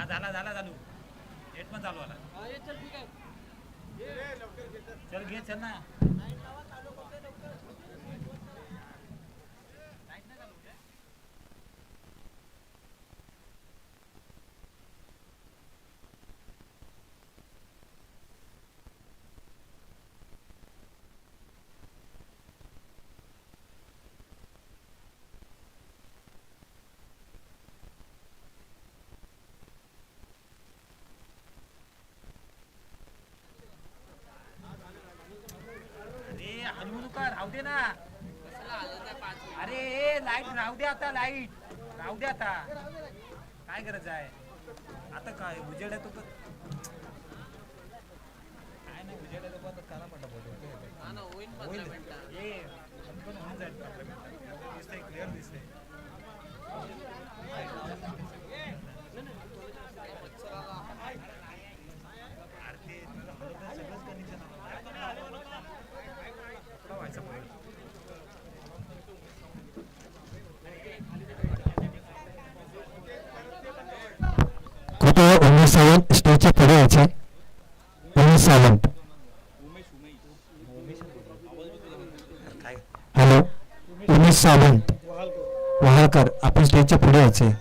झाला झाला चालू नेट पण चालू आला. चल घे चल ना. अरे हलवू नका राहू दे ना. अरे लाईट राहू दे आता लाईट राहू दे आता काय गरज आहे आता काय उजेड आहे तो काय नाही उजेड आहे तो पण काला पडला होईल ये पण होऊन जाईल दिसतंय क्लिअर दिसतंय. सगळंच कंडिशन व्हायचं पुढे. कृपया उमेश सावंत स्टेजच्या पुढे यायचे. उमेश सावंत. हॅलो उमेश सावंत वहाळकर आपण स्टेजच्या पुढे यायचे.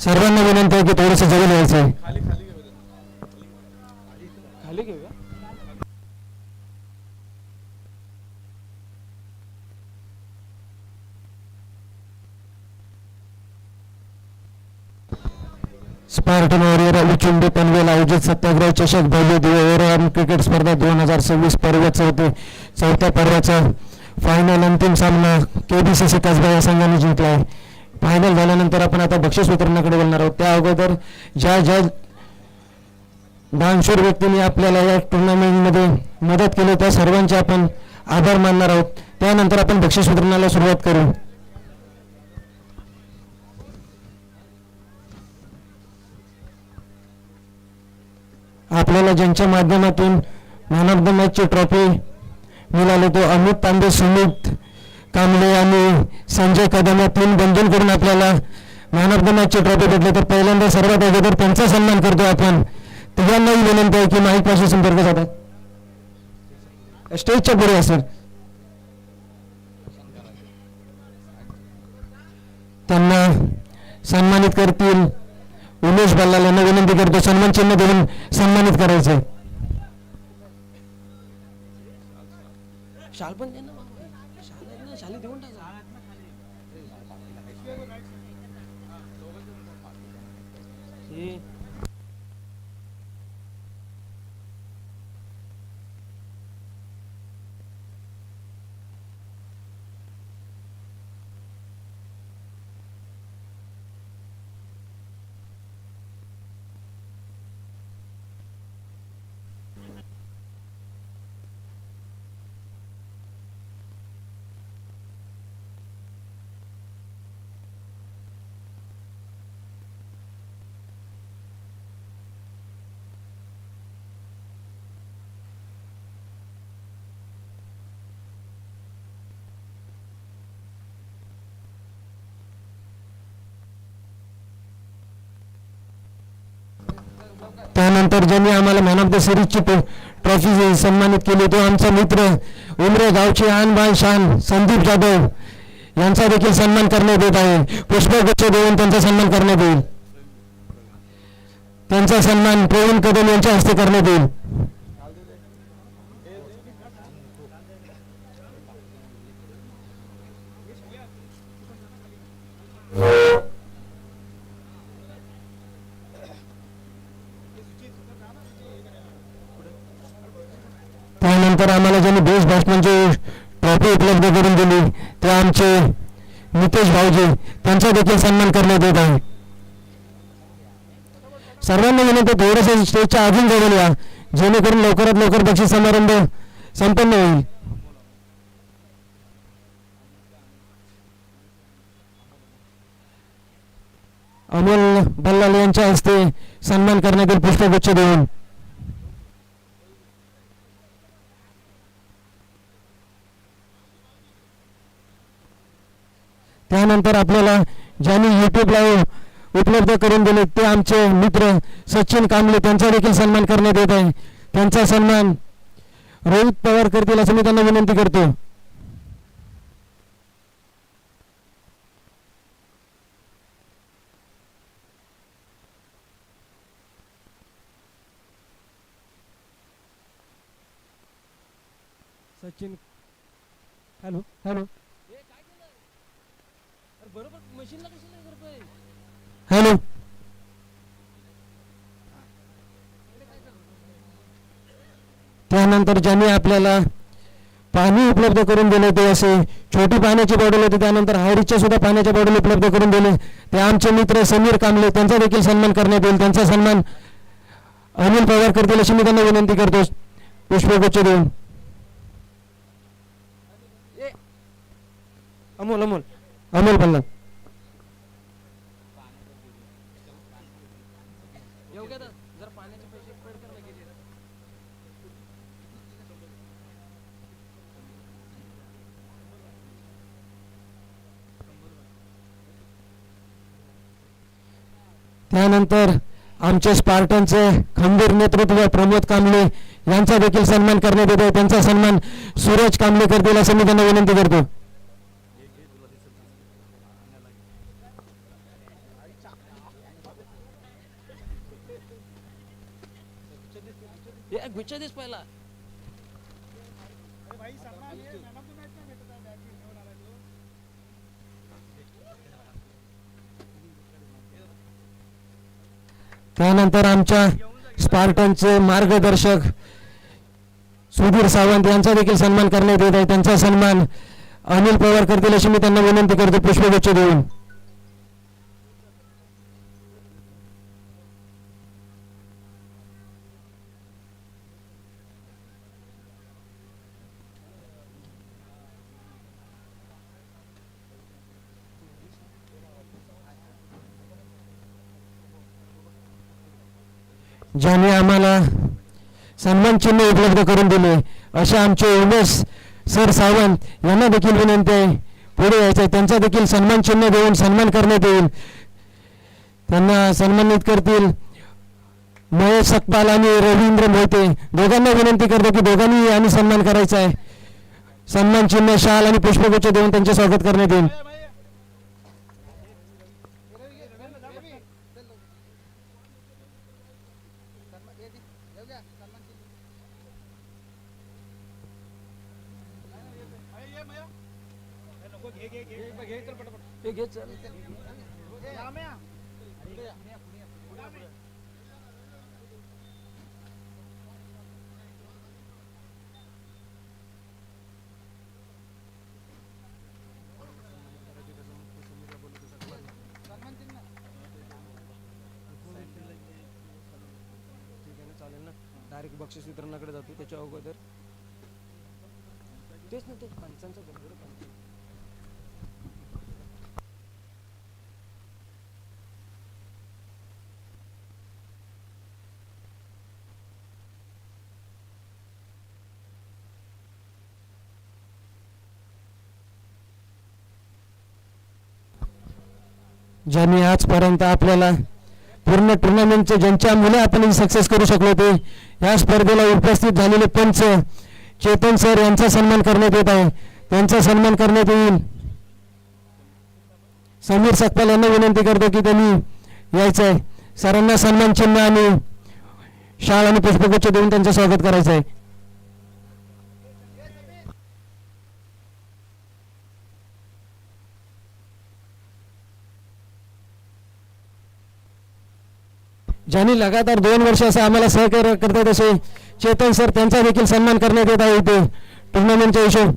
सर्वांना विनंती आहे की थोडंसं जवळ यायचं आहे. खाली घेऊया. स्पार्टन वॉरियर अलीचुंडी पनवेल आयोजित सत्याग्रह चषक भव्य दिव्य ओव्हरऑल क्रिकेट स्पर्धा 2026 पर्व चौथ्या पर्वाचा फायनल अंतिम सामना KBCC कसबा या संघाने जिंकला आहे. फायनल झाल्यानंतर आपण आता बक्षीस वितरणाकडे बोलणार आहोत. त्या अगोदर ज्या ज्या दानशूर व्यक्तींनी आपल्याला या टुर्नामेंटमध्ये मदत केली त्या सर्वांचे आपण आभार मानणार आहोत. त्यानंतर आपण बक्षीस वितरणाला सुरुवात करू. आपल्याला ज्यांच्या माध्यमातून मॅन ऑफ द मॅचची ट्रॉफी मिळाली तो अमित तांबे, सुमित कांबळे आणि संजय कदम या 3 बंधूंकडून आपल्याला मॅन ऑफ द मॅचची ट्रॉफी भेटली. तर पहिल्यांदा सर्वात अगोदर त्यांचा सन्मान करतो आपण. तिघांनाही विनंती आहे की माईकपासून संपर्क साधा. स्टेजच्या पुढे असेल त्यांना सन्मानित करतील. उमेश बल्लाल यांना विनंती करतो सन्मान चिन्ह देऊन सन्मानित करायचे. शाल पण दे ना बाबा. शाल आहे ना, शाली देऊन टाका. हे त्यानंतर ज्यांनी आम्हाला मॅन ऑफ द सिरीजची ट्रॉफी सन्मानित केली तो आमचा मित्र उमरे गावचे आन बान शान संदीप जाधव यांचा देखील सन्मान करण्यात येत आहे. पुष्पगुच्छ देऊन त्यांचा सन्मान करण्यात येईल. त्यांचा सन्मान प्रवीण कदम यांच्या हस्ते करण्यात येईल. त्यानंतर आम्हाला ज्यांनी बेस्ट बॅट्समनची ट्रॉफी उपलब्ध करून दिली ते आमचे नितेश भाऊजी त्यांचा देखील सन्मान करण्यात येत आहे. सर्वांना विनंती थोडंसं स्टेजच्या अजून जवळ या जेणेकरून लवकरात लवकर बक्षीस समारंभ संपन्न होईल. अमोल बल्लाल यांच्या हस्ते सन्मान करण्यात येईल पुष्पगुच्छ देऊन. त्यानंतर आपल्याला ज्यांनी YouTube लाईव्ह उपलब्ध करून दिले ते आमचे मित्र सचिन कांबळे त्यांचा देखील सन्मान करण्यात येत आहे. त्यांचा सन्मान रोहित पवार करतील असं मी त्यांना विनंती करतो. सचिन हॅलो हॅलो बरोबर मशीनला कशाला करतोय. हॅलो त्यानंतर ज्यांनी आपल्याला पाणी उपलब्ध करून दिले ते असे छोटी पाण्याची बॉटल होती त्यानंतर हायरीच्या सुद्धा पाण्याच्या बॉटल उपलब्ध करून दिले ते आमचे मित्र समीर कांबळे त्यांचा देखील सन्मान करण्यात येईल. त्यांचा सन्मान अनिल पवार करतील अशी मी त्यांना विनंती करतो पुष्पगुच्छ देऊन. अमोल अमोल अमोल पल्ला योग्य जर पाण्याचे पैसे पेड कर गेले. त्यानंतर आमचे स्पार्टनचे खंबीर नेतृत्व प्रमोद कांबळे यांचा देखील सन्मान करण्यात येतो. त्यांचा सन्मान सूरज कांबळे करतील असं मी त्यांना विनंती करतो. गुच्छा दिस पहिला. त्यानंतर आमच्या स्पार्टनचे मार्गदर्शक सुधीर सावंत यांचा देखील सन्मान करण्यात येत आहे. त्यांचा सन्मान अनिल पवार करतील अशी मी त्यांना विनंती करतो पुष्पगुच्छ देऊन. ज्यांनी आम्हाला सन्मान चिन्ह उपलब्ध करून दिले अशा आमचे उमेश सर सावंत यांना देखील विनंती आहे पुढे यायचं आहे. त्यांचा देखील सन्मान चिन्ह देऊन सन्मान करण्यात येईल. त्यांना सन्मानित करतील महेश सकपाल आणि रवींद्र मोहिते. दोघांना विनंती करतो की दोघांनी आणि सन्मान करायचा आहे. सन्मान चिन्ह शाल आणि पुष्पगुच्छ देऊन त्यांचे स्वागत करण्यात येईल. हे घे चल. चालेल ना. डायरेक्ट बक्षीस वितरणाकडे जातो त्याच्या अगोदर तेच ना ते पंचांचं बरोबर. ज्यांनी आजपर्यंत आपल्याला पूर्ण टुर्नामेंटचे ज्यांच्या मुले आपण सक्सेस करू शकलो ते या स्पर्धेला उपस्थित झालेले पंच चेतन सर यांचा सन्मान करण्यात येत आहे. त्यांचा सन्मान करण्यात येईल. समीर सकपाल यांना विनंती करतो की त्यांनी यायचं आहे. सरांना सन्मान चिन्ह आणि शाल आणि पुष्पगुच्छ देऊन त्यांचं स्वागत करायचं आहे. ज्यांनी लगातार 2 वर्ष असं आम्हाला सहकार्य करतात असे चेतन सर त्यांचा देखील सन्मान करण्यात येत आहे इथे टुर्नामेंटच्या हिशोब.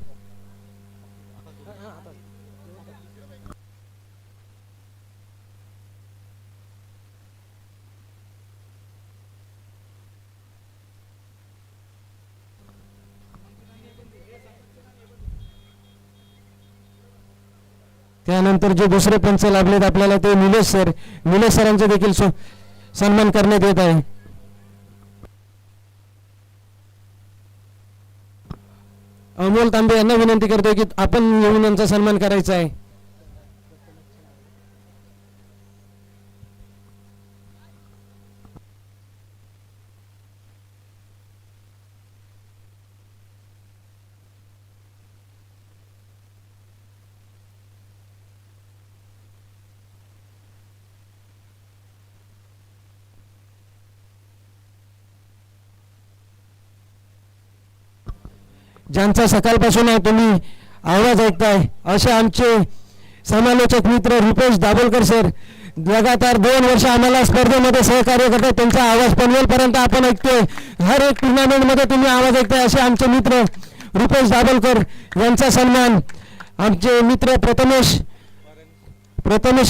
त्यानंतर जे दुसरे पंच लाभलेत आपल्याला ते निलेश सरांचे देखील सन्मान करण्यात येत आहे. अमोल तांबे यांना विनंती करतोय की आपण येऊन यांचा सन्मान करायचा आहे. ज्यांचा सकाळपासून तुम्ही आवाज ऐकताय असे आमचे समालोचक मित्र रुपेश दाभोलकर सर लगातार 2 वर्ष आम्हाला स्पर्धेमध्ये सहकार्य करतात. त्यांचा आवाज पनवेलपर्यंत आपण ऐकतोय. हर एक टुर्नामेंटमध्ये तुम्ही आवाज ऐकताय असे आमचे मित्र रुपेश दाभोलकर यांचा सन्मान आमचे मित्र प्रथमेश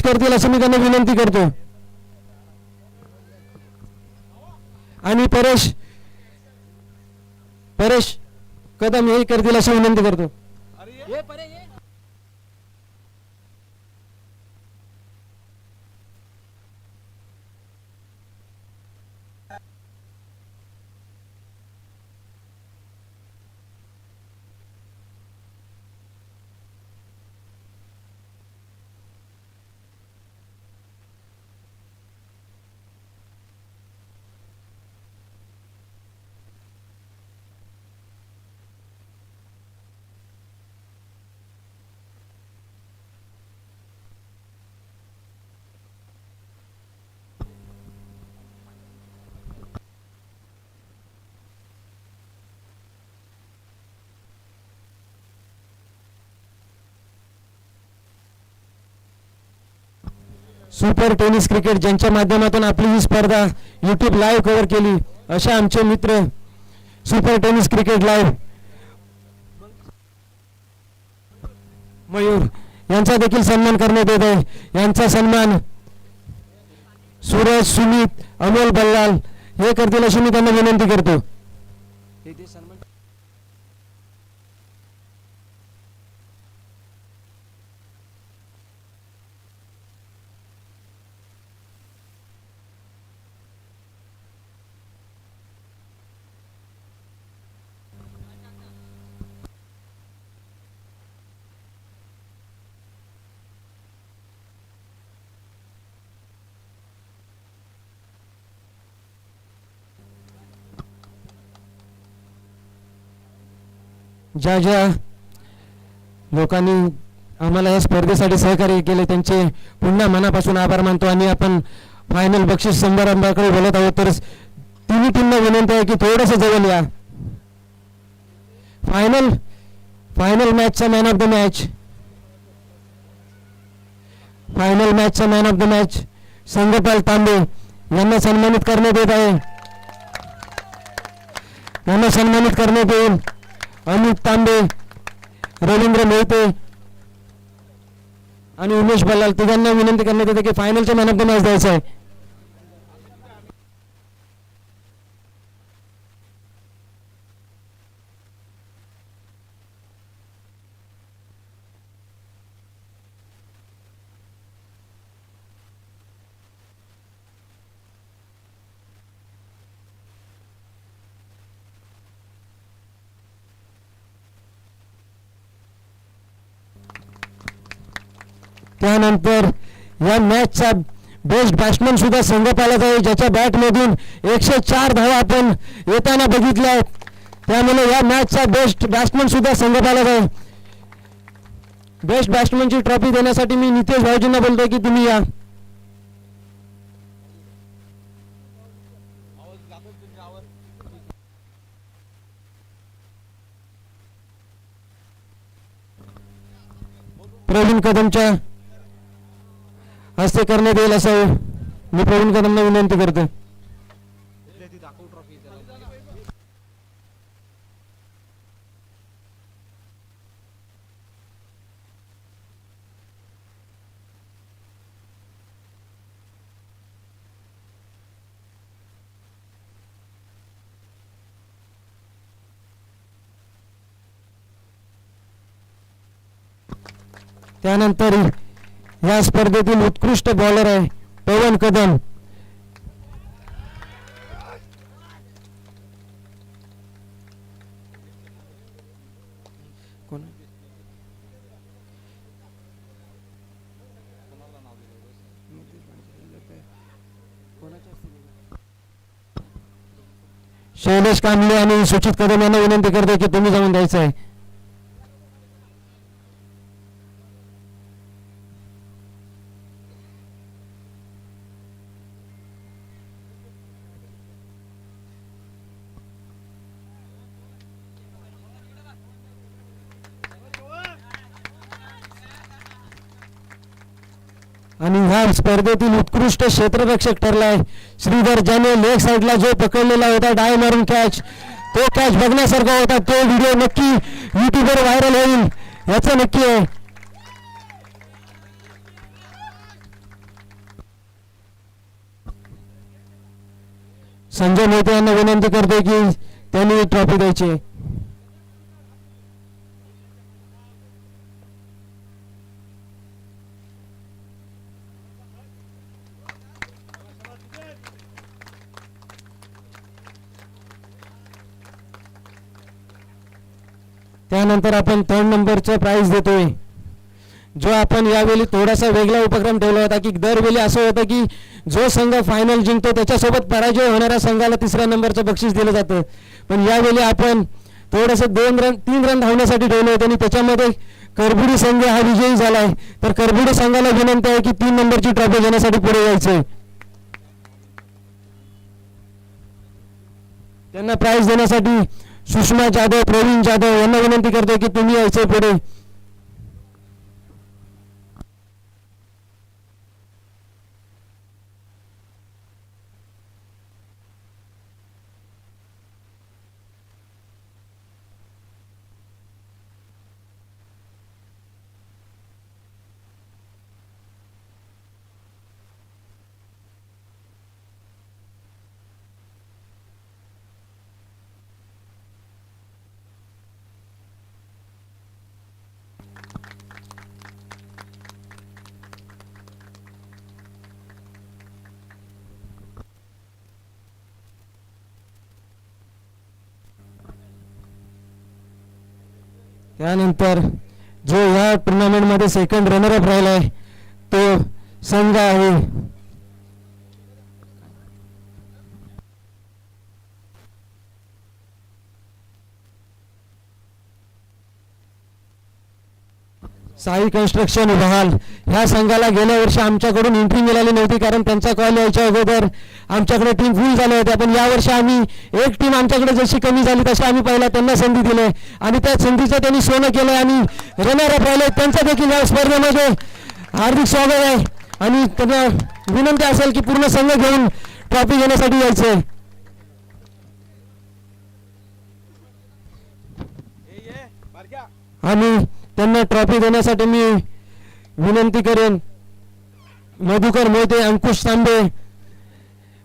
करतील असं मी त्यांना विनंती करतो. आणि परेश कदम हे करतील अशी विनंती करतो. ये परे ये. सुपर टेनिस क्रिकेट ज्यांच्या माध्यमातून आपली ही स्पर्धा यूट्यूब लाईव्ह कव्हर केली अशा आमचे मित्र super tennis cricket live Mayur यांचा देखील सन्मान करण्यात येत आहे. यांचा सन्मान सूरज, सुमित, अमोल बल्लाल हे करतील अशी मी त्यांना विनंती करतो. हे ते सन्मान ज्या ज्या लोकांनी आम्हाला या स्पर्धेसाठी सहकार्य केले त्यांचे पुन्हा मनापासून आभार मानतो. आणि आपण फायनल बक्षीस समारंभाकडे बोलत आहोत, तर तिन्ही टीमना विनंती आहे की थोडंसं जवळ या. फायनल मॅचचा man of the match Sangpal Tambe यांना सन्मानित करण्यात येत आहे. यांना सन्मानित करण्यात येईल. अमित तांबे, रवींद्र मोहिते आणि उमेश बल्लाल तिघांना विनंती करण्यात येते की फायनलच्या मॅन ऑफ द मॅच द्यायचा आहे. त्यानंतर या मॅचचा बेस्ट बॅट्समन सुद्धा संघपाला जाईल, ज्याच्या बॅटमधून 104 धावा आपण येताना बघितल्या आहेत. त्यामुळे या मॅचचा बेस्ट बॅट्समन सुद्धा संघपाला जाईल. बेस्ट बॅट्समनची ट्रॉफी देण्यासाठी मी नितेश भाऊजींना बोलतोय की तुम्ही या. प्रवीण कदमच्या हस्ते करण्यात येईल असं मी प्रवीण कदमला विनंती करतो. त्यानंतर या स्पर्धेतील उत्कृष्ट बॉलर आहे पवन कदम. कोण शैलेश कांबळे आणि सुचित कदम यांना विनंती करतो की तुम्ही जाऊन द्यायचं आहे. आणि ह्या स्पर्धेतील उत्कृष्ट क्षेत्ररक्षक ठरलाय श्रीधर, ज्याने लेग साईडला जो पकडलेला होता डाय मारून कॅच, तो कॅच बघण्यासारखा होता. तो व्हिडिओ नक्की युट्यूबवर व्हायरल होईल याचं नक्की आहे. संजय मोहिते यांना विनंती करतो की त्यांनी ट्रॉफी द्यायची. त्यानंतर आपण 3rd नंबरचा प्राइज देतोय, जो आपण यावेळी थोडासा वेगळा उपक्रम ठेवला होता की दरवेळी असं होतं की जो संघ फायनल जिंकतो त्याच्यासोबत पराजय होणाऱ्या संघाला 3ऱ्या नंबरचं बक्षीस दिलं जातं. पण यावेळी आपण थोडंसं 3 रन धावण्यासाठी ठेवले होते आणि त्याच्यामध्ये करबुडी संघ हा विजयी झालाय. तर करबुडी संघाला विनंती आहे की 3 नंबरची ट्रॉफी घेण्यासाठी पुढे यायचंय. त्यांना प्राइज देण्यासाठी सुषमा जाधव, प्रवीण जाधव यांना विनंती करतो की तुम्ही यायचे पुढे. त्यानंतर जो या टुर्नामेंटमध्ये सेकंड रनरअप राहिला आहे तो संघ आहे साई कन्स्ट्रक्शन बहाल. ह्या संघाला गेल्या वर्षी आमच्याकडून एंट्री मिळाली नव्हती कारण त्यांचा कॉल यायच्या अगोदर आमच्याकडे टीम फुल झाल्या होत्या, पण यावर्षी आम्ही एक टीम आमच्याकडे जशी कमी झाली तशी आम्ही पहिला त्यांना संधी दिली आणि त्या संधीचं त्यांनी सोनं केलं आणि रनर अप राहिले. त्यांचं देखील या स्पर्धेमध्ये हार्दिक स्वागत आहे आणि त्यांना विनंती असेल की पूर्ण संघ घेऊन ट्रॉफी घेण्यासाठी यायचं. आणि त्यांना ट्रॉफी देण्यासाठी मी विनंती करेन मधुकर मोहिते, अंकुश तांबे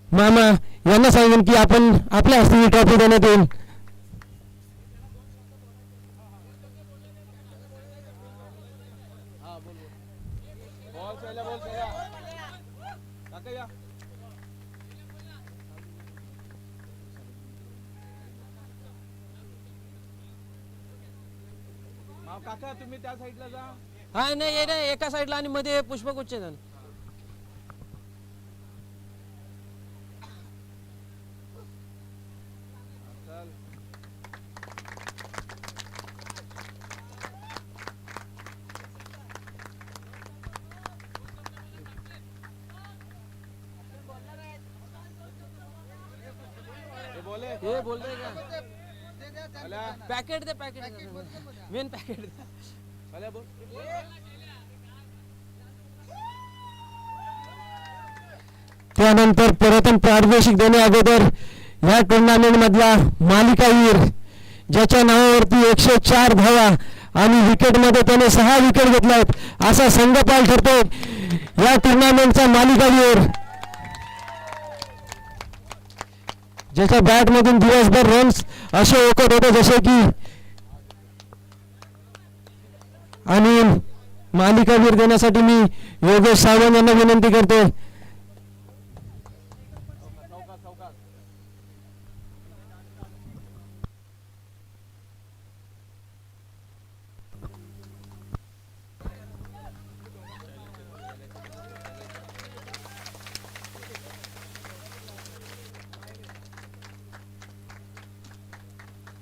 मामा यांना सांगेन की आपण आपल्या हस्ते ही ट्रॉफी देण्यात येईल. काका तुम्ही त्या साईडला जा. हा नाही ये नाही एका साईडला आणि मध्ये पुष्पगुच्छ जण. हे बोल रहे का पैकेट दे मेन पैकेट दे. त्यानंतर प्रथम पारितोषिक देण्या अगोदर या टुर्नामेंट मधला मालिकावीर ज्याच्या नावावरती 104 धावा आणि विकेटमध्ये त्याने 6 विकेट घेतल्या आहेत असा संघपाल ठरतो या टुर्नामेंटचा मालिकावीर, ज्याच्या बॅट मधून दिवसभर रन्स असे ओकत होते जसे की. आणि मालिकावीर देण्यासाठी मी योगेश सावंत यांना विनंती करतो.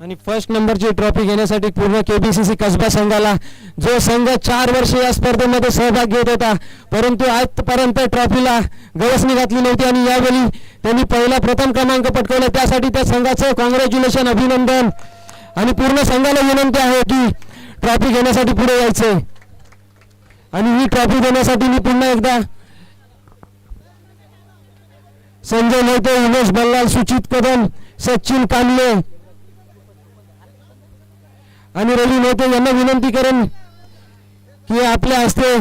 आणि फर्स्ट नंबरची ट्रॉफी घेण्यासाठी पूर्ण केबीसीसी कसबा संघाला, जो संघ 4 वर्ष या स्पर्धेमध्ये सहभाग घेत होता परंतु आजपर्यंत ट्रॉफीला गवसणी घातली नव्हती आणि यावेळी त्यांनी पहिला प्रथम क्रमांक पटकावला. त्यासाठी त्या संघाचं कॉंग्रॅच्युलेशन, अभिनंदन. आणि पूर्ण संघाला विनंती आहे की ट्रॉफी घेण्यासाठी पुढे यायचं. आणि ही ट्रॉफी देण्यासाठी मी पुन्हा एकदा संजय मोहिते, उमेश बल्लाल, सुचित कदम, सचिन कांबळे आणि रवी मोहिते यांना विनंती करेन की आपल्या हस्ते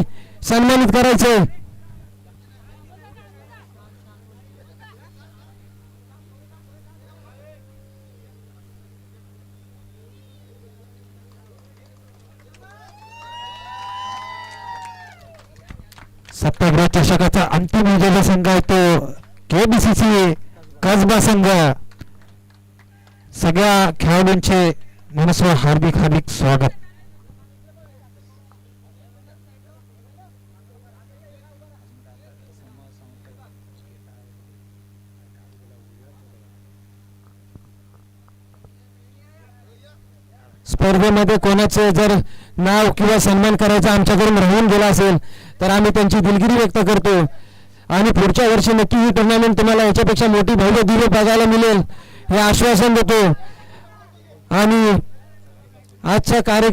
सन्मानित करायचे. सप्तगृह चषकाचा अंतिम विजेता संघ आहे तो केबीसीसी कसबा संघ. सगळ्या खेळाडूंचे मनस्व हार्दिक हार्दिक स्वागत. स्पर्धेमध्ये कोणाचं जर नाव किंवा सन्मान करायचा आमच्याकडून राहून गेला असेल तर आम्ही त्यांची दिलगिरी व्यक्त करतो आणि पुढच्या वर्षी नक्की ही टुर्नामेंट तुम्हाला याच्यापेक्षा मोठी भव्य दिव्य बघायला मिळेल हे आश्वासन देतो. आणि आजचा कार्यक्रम